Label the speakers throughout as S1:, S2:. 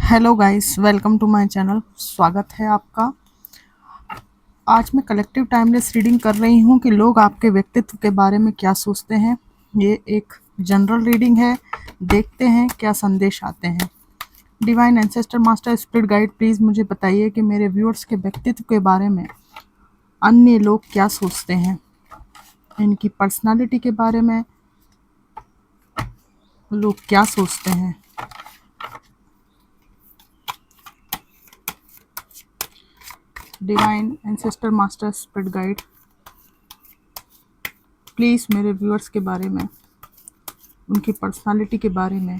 S1: Hello guys, welcome to my channel. स्वागत है आपका। आज मैं कलेक्टिव टाइमलेस रीडिंग कर रही हूँ कि लोग आपके व्यक्तित्व के बारे में क्या सोचते हैं। ये एक जनरल रीडिंग है। देखते हैं क्या संदेश आते हैं। Divine ancestor master spirit guide, please मुझे बताइए कि मेरे व्यूअर्स के व्यक्तित्व के बारे में अन्य लोग क्या सोचते हैं। इनकी पर्सनालिटी के बारे में लोग क्या सोचते हैं। Divine ancestor master spirit guide, please मेरे व्यूअर्स के बारे में, उनकी पर्सनालिटी के बारे में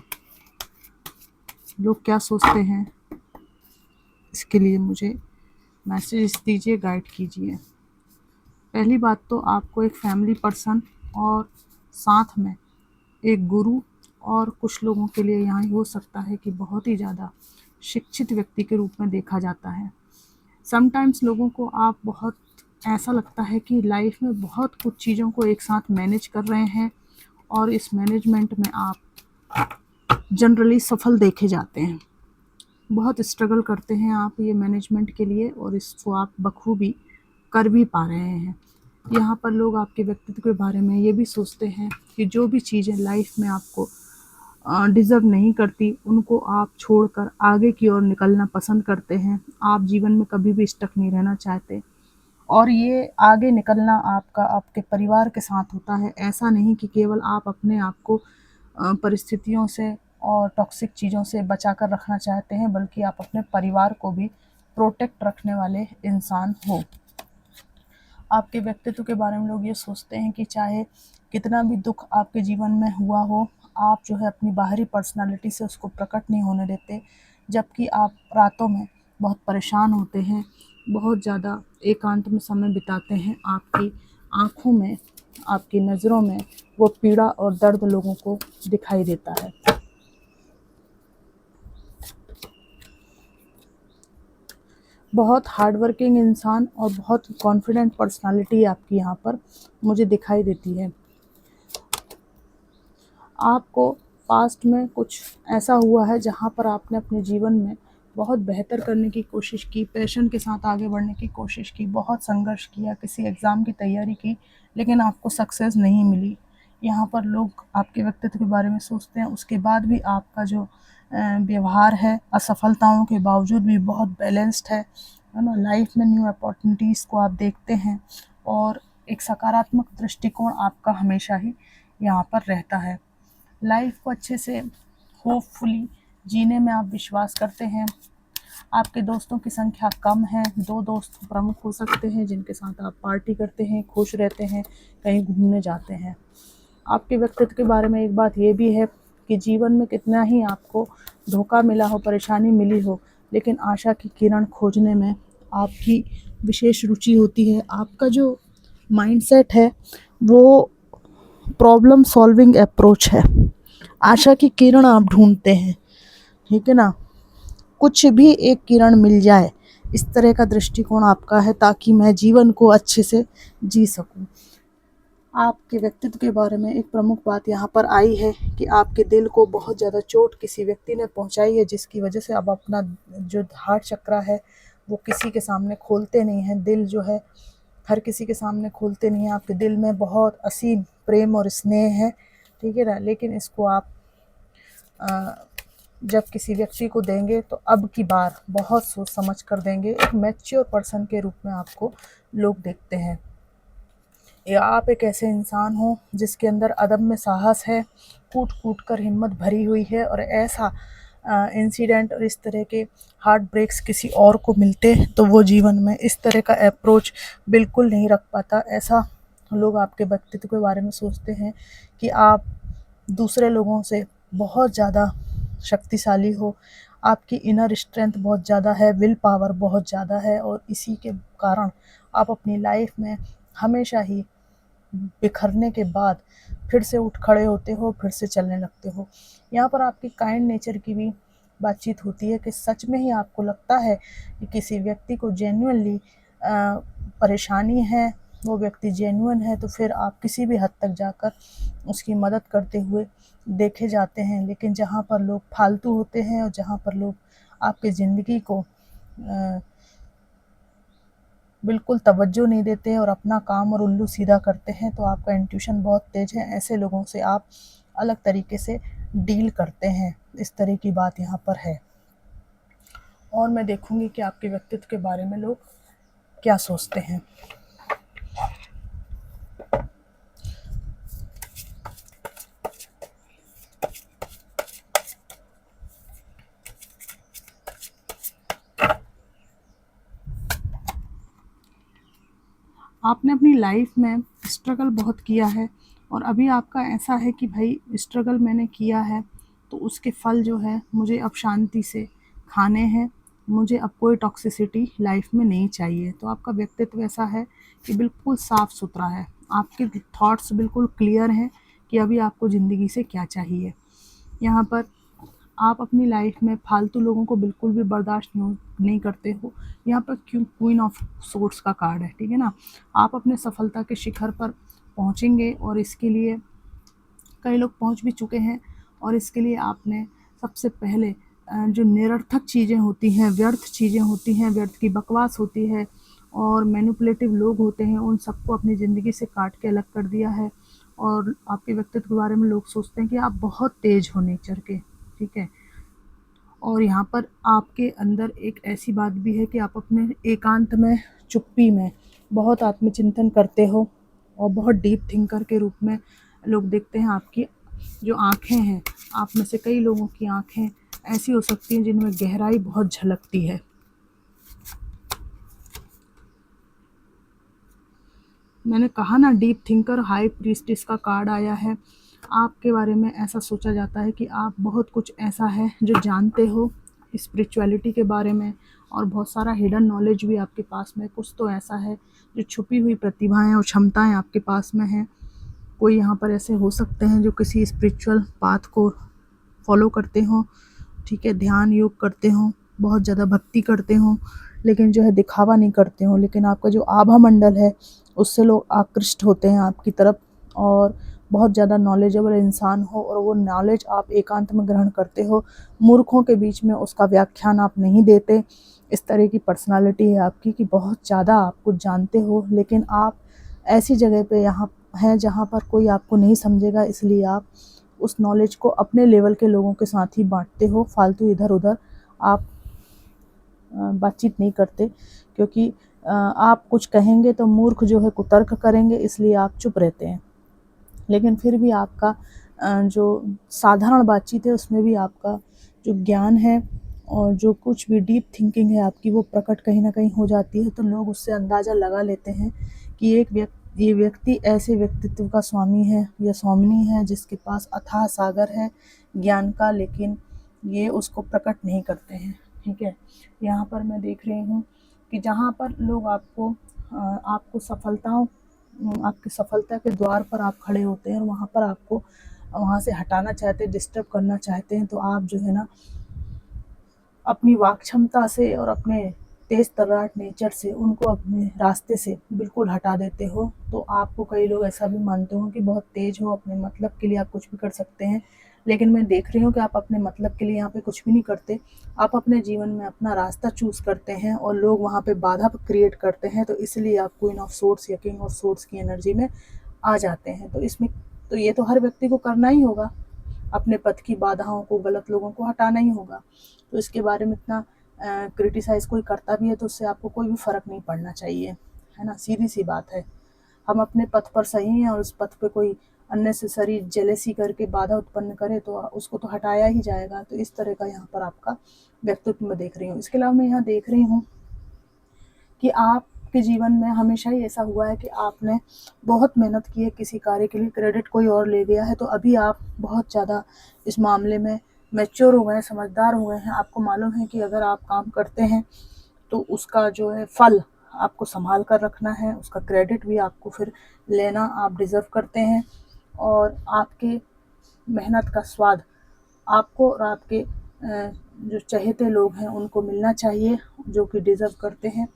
S1: लोग क्या सोचते हैं, इसके लिए मुझे मैसेज दीजिए, गाइड कीजिए। पहली बात तो आपको एक फैमिली पर्सन और साथ में एक गुरु और कुछ लोगों के लिए यहाँ हो सकता है कि बहुत ही ज़्यादा शिक्षित व्यक्ति के रूप में देखा जाता है। समटाइम्स लोगों को आप बहुत ऐसा लगता है कि लाइफ में बहुत कुछ चीज़ों को एक साथ मैनेज कर रहे हैं और इस मैनेजमेंट में आप जनरली सफल देखे जाते हैं। बहुत स्ट्रगल करते हैं आप ये मैनेजमेंट के लिए और इसको आप बखूबी कर भी पा रहे हैं। यहाँ पर लोग आपके व्यक्तित्व के बारे में ये भी सोचते हैं कि जो भी चीज़ें लाइफ में आपको डिज़र्व नहीं करती उनको आप छोड़कर आगे की ओर निकलना पसंद करते हैं। आप जीवन में कभी भी स्टक नहीं रहना चाहते और ये आगे निकलना आपका आपके परिवार के साथ होता है। ऐसा नहीं कि केवल आप अपने आप को परिस्थितियों से और टॉक्सिक चीज़ों से बचा कर रखना चाहते हैं, बल्कि आप अपने परिवार को भी प्रोटेक्ट रखने वाले इंसान हो। आपके व्यक्तित्व के बारे में लोग ये सोचते हैं कि चाहे कितना भी दुख आपके जीवन में हुआ हो, आप जो है अपनी बाहरी पर्सनालिटी से उसको प्रकट नहीं होने देते। जबकि आप रातों में बहुत परेशान होते हैं, बहुत ज़्यादा एकांत में समय बिताते हैं। आपकी आँखों में, आपकी नज़रों में वो पीड़ा और दर्द लोगों को दिखाई देता है। बहुत हार्ड वर्किंग इंसान और बहुत कॉन्फिडेंट पर्सनालिटी आपकी यहाँ पर मुझे दिखाई देती है। आपको पास्ट में कुछ ऐसा हुआ है जहाँ पर आपने अपने जीवन में बहुत बेहतर करने की कोशिश की, पैशन के साथ आगे बढ़ने की कोशिश की, बहुत संघर्ष किया, किसी एग्ज़ाम की तैयारी की, लेकिन आपको सक्सेस नहीं मिली। यहाँ पर लोग आपके व्यक्तित्व के बारे में सोचते हैं। उसके बाद भी आपका जो व्यवहार है असफलताओं के बावजूद भी बहुत बैलेंस्ड है ना। लाइफ में न्यू अपॉर्चुनिटीज़ को आप देखते हैं और एक सकारात्मक दृष्टिकोण आपका हमेशा ही यहाँ पर रहता है। लाइफ को अच्छे से होपफुली जीने में आप विश्वास करते हैं। आपके दोस्तों की संख्या कम है, 2 दोस्त प्रमुख हो सकते हैं जिनके साथ आप पार्टी करते हैं, खुश रहते हैं, कहीं घूमने जाते हैं। आपके व्यक्तित्व के बारे में एक बात ये भी है कि जीवन में कितना ही आपको धोखा मिला हो, परेशानी मिली हो, लेकिन आशा की किरण खोजने में आपकी विशेष रुचि होती है। आपका जो माइंडसेट है वो प्रॉब्लम सॉल्विंग अप्रोच है। आशा की किरण आप ढूंढते हैं, ठीक है ना। कुछ भी एक किरण मिल जाए, इस तरह का दृष्टिकोण आपका है, ताकि मैं जीवन को अच्छे से जी सकूं। आपके व्यक्तित्व के बारे में एक प्रमुख बात यहाँ पर आई है कि आपके दिल को बहुत ज़्यादा चोट किसी व्यक्ति ने पहुँचाई है, जिसकी वजह से अब अपना जो हार्ट चक्रा है वो किसी के सामने खोलते नहीं हैं। दिल जो है हर किसी के सामने खोलते नहीं हैं। आपके दिल में बहुत असीम प्रेम और स्नेह है, ठीक है ना। लेकिन इसको आप जब किसी व्यक्ति को देंगे तो अब की बार बहुत सोच समझ कर देंगे। एक मैच्योर पर्सन के रूप में आपको लोग देखते हैं। या आप एक ऐसे इंसान हो जिसके अंदर अदम्य साहस है, कूट कूट कर हिम्मत भरी हुई है, और ऐसा इंसिडेंट और इस तरह के हार्ट ब्रेक्स किसी और को मिलते तो वो जीवन में इस तरह का अप्रोच बिल्कुल नहीं रख पाता। ऐसा लोग आपके व्यक्तित्व के बारे में सोचते हैं कि आप दूसरे लोगों से बहुत ज़्यादा शक्तिशाली हो, आपकी इनर स्ट्रेंथ बहुत ज़्यादा है, विल पावर बहुत ज़्यादा है, और इसी के कारण आप अपनी लाइफ में हमेशा ही बिखरने के बाद फिर से उठ खड़े होते हो, फिर से चलने लगते हो। यहाँ पर आपकी काइंड नेचर की भी बातचीत होती है कि सच में ही आपको लगता है कि किसी व्यक्ति को जेन्युइनली परेशानी है, वो व्यक्ति जेन्युइन है, तो फिर आप किसी भी हद तक जाकर उसकी मदद करते हुए देखे जाते हैं। लेकिन जहाँ पर लोग फालतू होते हैं और जहाँ पर लोग आपकी ज़िंदगी को बिल्कुल तवज्जो नहीं देते और अपना काम और उल्लू सीधा करते हैं, तो आपका इंट्यूशन बहुत तेज़ है। ऐसे लोगों से आप अलग तरीके से डील करते हैं, इस तरह की बात यहाँ पर है। और मैं देखूँगी कि आपके व्यक्तित्व के बारे में लोग क्या सोचते हैं। आपने अपनी लाइफ में स्ट्रगल बहुत किया है और अभी आपका ऐसा है कि भाई स्ट्रगल मैंने किया है तो उसके फल जो है मुझे अब शांति से खाने हैं, मुझे अब कोई टॉक्सिसिटी लाइफ में नहीं चाहिए। तो आपका व्यक्तित्व ऐसा है कि बिल्कुल साफ़ सुथरा है, आपके थॉट्स बिल्कुल क्लियर हैं कि अभी आपको ज़िंदगी से क्या चाहिए। यहाँ पर आप अपनी लाइफ में फालतू लोगों को बिल्कुल भी बर्दाश्त नहीं करते हो। यहाँ पर क्वीन ऑफ सोर्ड्स का कार्ड है, ठीक है ना। आप अपने सफलता के शिखर पर पहुँचेंगे और इसके लिए कई लोग पहुँच भी चुके हैं। और इसके लिए आपने सबसे पहले जो निरर्थक चीज़ें होती हैं, व्यर्थ चीज़ें होती हैं, व्यर्थ की बकवास होती है और मैनिपुलेटिव लोग होते हैं, उन सबको अपनी ज़िंदगी से काट के अलग कर दिया है। और आपके व्यक्तित्व के बारे में लोग सोचते हैं कि आप बहुत तेज़ हो नेचर के, ठीक है। और यहाँ पर आपके अंदर एक ऐसी बात भी है कि आप अपने एकांत में, चुप्पी में बहुत आत्मचिंतन करते हो और बहुत डीप थिंकर के रूप में लोग देखते हैं। आपकी जो आँखें हैं, आप में से कई लोगों की आँखें ऐसी हो सकती हैं जिनमें गहराई बहुत झलकती है। मैंने कहा ना, डीप थिंकर, हाई प्रीस्टिस का कार्ड आया है। आपके बारे में ऐसा सोचा जाता है कि आप बहुत कुछ ऐसा है जो जानते हो स्पिरिचुअलिटी के बारे में और बहुत सारा हिडन नॉलेज भी आपके पास में। कुछ तो ऐसा है जो छुपी हुई प्रतिभाएं और क्षमताएं आपके पास में हैं। कोई यहाँ पर ऐसे हो सकते हैं जो किसी स्पिरिचुअल पाथ को फॉलो करते हों, ठीक है, ध्यान योग करते हों, बहुत ज़्यादा भक्ति करते हों, लेकिन जो है दिखावा नहीं करते हों। लेकिन आपका जो आभा मंडल है उससे लोग आकृष्ट होते हैं आपकी तरफ। और बहुत ज़्यादा नॉलेजेबल इंसान हो और वो नॉलेज आप एकांत में ग्रहण करते हो, मूर्खों के बीच में उसका व्याख्यान आप नहीं देते। इस तरह की पर्सनालिटी है आपकी कि बहुत ज़्यादा आप कुछ जानते हो, लेकिन आप ऐसी जगह पे यहाँ हैं जहाँ पर कोई आपको नहीं समझेगा, इसलिए आप उस नॉलेज को अपने लेवल के लोगों के साथ ही बांटते हो। फालतू इधर उधर आप बातचीत नहीं करते, क्योंकि आप कुछ कहेंगे तो मूर्ख जो है कुतर्क करेंगे, इसलिए आप चुप रहते हैं। लेकिन फिर भी आपका जो साधारण बातचीत है उसमें भी आपका जो ज्ञान है और जो कुछ भी डीप थिंकिंग है आपकी, वो प्रकट कहीं ना कहीं हो जाती है। तो लोग उससे अंदाज़ा लगा लेते हैं कि ये व्यक्ति ऐसे व्यक्तित्व का स्वामी है या स्वामिनी है जिसके पास अथाह सागर है ज्ञान का, लेकिन ये उसको प्रकट नहीं करते हैं, ठीक है। यहाँ पर मैं देख रही हूँ कि जहाँ पर लोग आपको आपकी सफलता के द्वार पर आप खड़े होते हैं और वहाँ पर आपको वहाँ से हटाना चाहते हैं, डिस्टर्ब करना चाहते हैं, तो आप जो है ना अपनी वाक क्षमता से और अपने तेज तर्राट नेचर से उनको अपने रास्ते से बिल्कुल हटा देते हो। तो आपको कई लोग ऐसा भी मानते हो कि बहुत तेज हो, अपने मतलब के लिए आप कुछ भी कर सकते हैं। लेकिन मैं देख रही हूँ कि आप अपने मतलब के लिए यहाँ पे कुछ भी नहीं करते। आप अपने जीवन में अपना रास्ता चूज़ करते हैं और लोग वहाँ पे बाधा क्रिएट करते हैं, तो इसलिए आप क्वीन ऑफ सोर्ड्स या किंग ऑफ सोर्ड्स की एनर्जी में आ जाते हैं। तो ये तो हर व्यक्ति को करना ही होगा, अपने पथ की बाधाओं को, गलत लोगों को हटाना ही होगा। तो इसके बारे में इतना क्रिटिसाइज़ कोई करता भी है तो उससे आपको कोई भी फ़र्क नहीं पड़ना चाहिए, है ना, सीधी सी बात है। हम अपने पथ पर सही हैं और उस पथ पे कोई अननेसेसरी जेलेसी करके बाधा उत्पन्न करे तो उसको तो हटाया ही जाएगा। तो इस तरह का यहाँ पर आपका व्यक्तित्व मैं देख रही हूँ। इसके अलावा मैं यहाँ देख रही हूँ कि आपके जीवन में हमेशा ही ऐसा हुआ है कि आपने बहुत मेहनत की है किसी कार्य के लिए, क्रेडिट कोई और ले गया है, तो अभी आप बहुत ज़्यादा इस मामले में मैच्योर हो गए हैं, समझदार हो गए हैं। आपको मालूम है कि अगर आप काम करते हैं तो उसका जो है फल आपको संभाल कर रखना है, उसका क्रेडिट भी आपको फिर लेना आप डिज़र्व करते हैं। और आपके मेहनत का स्वाद आपको और आपके जो चहेते लोग हैं उनको मिलना चाहिए, जो कि डिज़र्व करते हैं।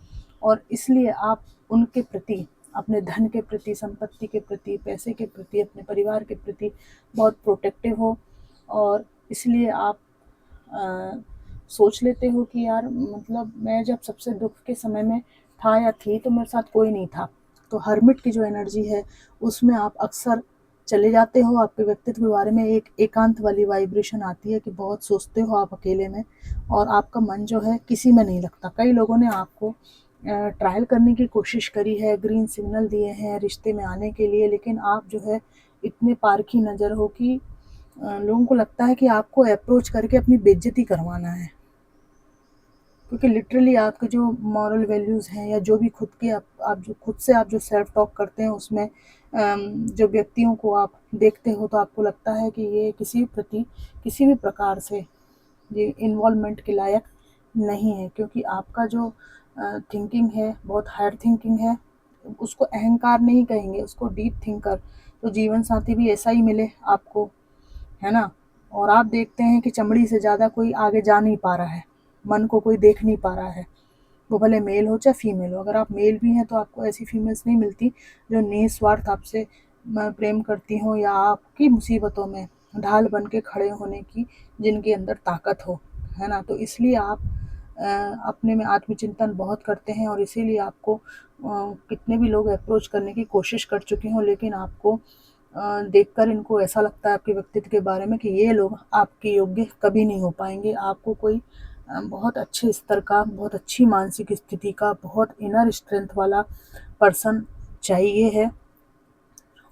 S1: और इसलिए आप उनके प्रति, अपने धन के प्रति, संपत्ति के प्रति, पैसे के प्रति, अपने परिवार के प्रति बहुत प्रोटेक्टिव हो। और इसलिए आप सोच लेते हो कि यार मतलब मैं जब सबसे दुख के समय में था या थी तो मेरे साथ कोई नहीं था। तो हर्मिट की जो एनर्जी है उसमें आप अक्सर चले जाते हो। आपके व्यक्तित्व के बारे में एक एकांत वाली वाइब्रेशन आती है कि बहुत सोचते हो आप अकेले में, और आपका मन जो है किसी में नहीं लगता। कई लोगों ने आपको ट्रायल करने की कोशिश करी है, ग्रीन सिग्नल दिए हैं रिश्ते में आने के लिए, लेकिन आप जो है इतने पारखी नज़र हो कि लोगों को लगता है कि आपको अप्रोच करके अपनी बेइज्जती करवाना है। क्योंकि लिटरली आपके जो मॉरल वैल्यूज़ हैं या जो भी खुद के आप जो खुद से आप जो सेल्फ टॉक करते हैं उसमें जो व्यक्तियों को आप देखते हो तो आपको लगता है कि ये किसी प्रति किसी भी प्रकार से ये इन्वॉल्वमेंट के लायक नहीं है। क्योंकि आपका जो थिंकिंग है बहुत हायर थिंकिंग है। उसको अहंकार नहीं कहेंगे, उसको डीप थिंकर। तो जीवन साथी भी ऐसा ही मिले आपको, है ना। और आप देखते हैं कि चमड़ी से ज़्यादा कोई आगे जा नहीं पा रहा है, मन को कोई देख नहीं पा रहा है, वो भले मेल हो चाहे फीमेल हो। अगर आप मेल भी हैं तो आपको ऐसी फीमेल्स नहीं मिलती जो निस्वार्थ आपसे प्रेम करती हों या आपकी मुसीबतों में ढाल बन के खड़े होने की जिनके अंदर ताकत हो, है ना। तो इसलिए आप अपने में आत्मचिंतन बहुत करते हैं, और इसीलिए आपको कितने भी लोग अप्रोच करने की कोशिश कर चुके हों, लेकिन आपको देखकर इनको ऐसा लगता है आपके व्यक्तित्व के बारे में कि ये लोग आपके योग्य कभी नहीं हो पाएंगे। आपको कोई बहुत अच्छे स्तर का, बहुत अच्छी मानसिक स्थिति का, बहुत इनर स्ट्रेंथ वाला पर्सन चाहिए है,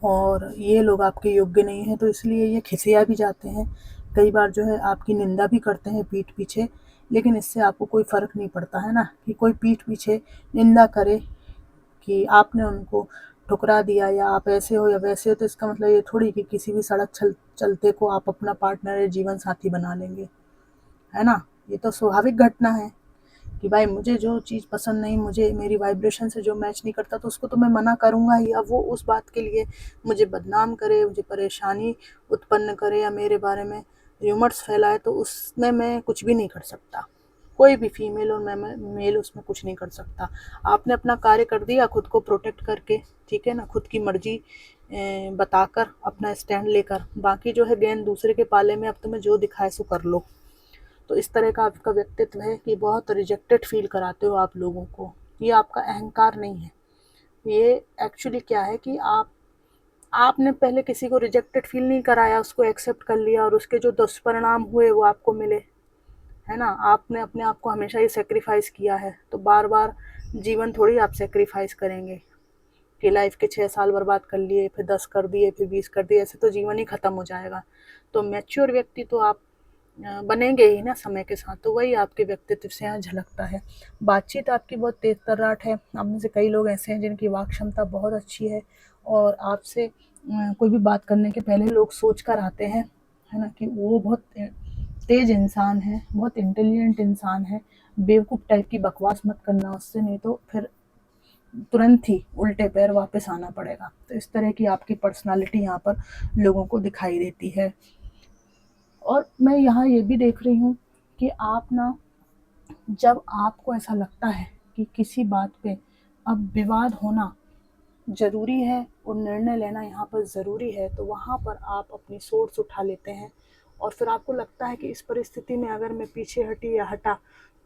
S1: और ये लोग आपके योग्य नहीं हैं। तो इसलिए ये खिसिया भी जाते हैं, कई बार जो है आपकी निंदा भी करते हैं पीठ पीछे, लेकिन इससे आपको कोई फ़र्क नहीं पड़ता, है ना। कि कोई पीठ पीछे निंदा करे कि आपने उनको ठुकरा दिया या आप ऐसे हो या वैसे हो, तो इसका मतलब ये थोड़ी कि किसी भी सड़क चलते को आप अपना पार्टनर या जीवन साथी बना लेंगे, है ना। ये तो स्वाभाविक घटना है कि भाई मुझे जो चीज़ पसंद नहीं, मुझे मेरी वाइब्रेशन से जो मैच नहीं करता तो उसको तो मैं मना करूँगा ही। अब वो उस बात के लिए मुझे बदनाम करे, मुझे परेशानी उत्पन्न करे या मेरे बारे में र्यूमर्स फैलाए, तो उसमें मैं कुछ भी नहीं कर सकता। कोई भी फीमेल और मेल उसमें कुछ नहीं कर सकता। आपने अपना कार्य कर दिया खुद को प्रोटेक्ट करके, ठीक है ना, खुद की मर्जी बताकर, अपना स्टैंड लेकर। बाकी जो है गेंद दूसरे के पाले में, अब तुम्हें जो दिखाए सो कर लो। तो इस तरह का आपका व्यक्तित्व है कि बहुत रिजेक्टेड फील कराते हो आप लोगों को। ये आपका अहंकार नहीं है, ये एक्चुअली क्या है कि आपने पहले किसी को रिजेक्टेड फील नहीं कराया, उसको एक्सेप्ट कर लिया, और उसके जो दुष्परिणाम हुए वो आपको मिले, है ना। आपने अपने आप को हमेशा ही सेक्रीफाइस किया है, तो बार बार जीवन थोड़ी आप सेक्रीफाइस करेंगे कि लाइफ के 6 साल बर्बाद कर लिए, फिर 10 कर दिए, फिर 20 कर दिए, ऐसे तो जीवन ही ख़त्म हो जाएगा। तो मैच्योर व्यक्ति तो आप बनेंगे ही ना समय के साथ। तो वही आपके व्यक्तित्व से यहाँ झलकता है। बातचीत आपकी बहुत तेज तर्राट है। आप में से कई लोग ऐसे हैं जिनकी वाक क्षमता बहुत अच्छी है, और आपसे कोई भी बात करने के पहले लोग सोच कर आते हैं, है ना, कि वो बहुत तेज इंसान है, बहुत इंटेलिजेंट इंसान है। बेवकूफ़ टाइप की बकवास मत करना उससे, नहीं तो फिर तुरंत ही उल्टे पैर वापस आना पड़ेगा। तो इस तरह की आपकी पर्सनालिटी यहाँ पर लोगों को दिखाई देती है। और मैं यहाँ ये भी देख रही हूँ कि आप ना, जब आपको ऐसा लगता है कि किसी बात पे अब विवाद होना ज़रूरी है और निर्णय लेना यहाँ पर ज़रूरी है, तो वहाँ पर आप अपनी सोर्स उठा लेते हैं, और फिर आपको लगता है कि इस परिस्थिति में अगर मैं पीछे हटी या हटा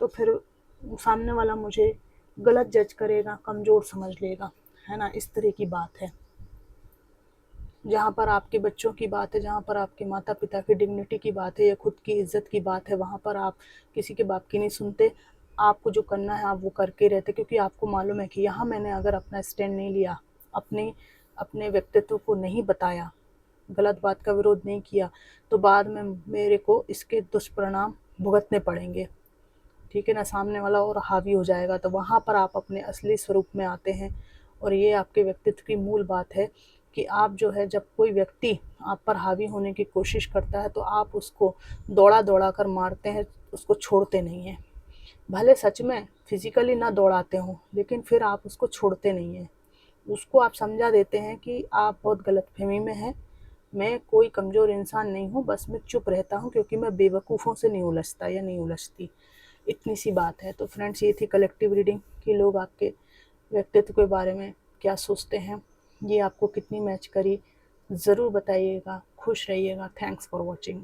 S1: तो फिर सामने वाला मुझे गलत जज करेगा, कमज़ोर समझ लेगा, है ना। इस तरह की बात है। जहाँ पर आपके बच्चों की बात है, जहाँ पर आपके माता पिता की डिग्निटी की बात है या खुद की इज्जत की बात है, वहाँ पर आप किसी के बाप की नहीं सुनते। आपको जो करना है आप वो करके रहते, क्योंकि आपको मालूम है कि यहाँ मैंने अगर अपना स्टैंड नहीं लिया, अपने अपने व्यक्तित्व को नहीं बताया, गलत बात का विरोध नहीं किया, तो बाद में मेरे को इसके दुष्परिणाम भुगतने पड़ेंगे, ठीक है ना। सामने वाला और हावी हो जाएगा, तो वहाँ पर आप अपने असली स्वरूप में आते हैं। और ये आपके व्यक्तित्व की मूल बात है कि आप जो है, जब कोई व्यक्ति आप पर हावी होने की कोशिश करता है तो आप उसको दौड़ा दौड़ा कर मारते हैं, उसको छोड़ते नहीं हैं। भले सच में फिजिकली ना दौड़ाते हों, लेकिन फिर आप उसको छोड़ते नहीं हैं। उसको आप समझा देते हैं कि आप बहुत गलतफहमी में हैं, मैं कोई कमज़ोर इंसान नहीं हूँ, बस मैं चुप रहता हूँ क्योंकि मैं बेवकूफ़ों से नहीं उलझता या नहीं उलझती। इतनी सी बात है। तो फ्रेंड्स, ये थी कलेक्टिव रीडिंग कि लोग आपके व्यक्तित्व के बारे में क्या सोचते हैं। ये आपको कितनी मैच करी ज़रूर बताइएगा। खुश रहिएगा। Thanks for watching.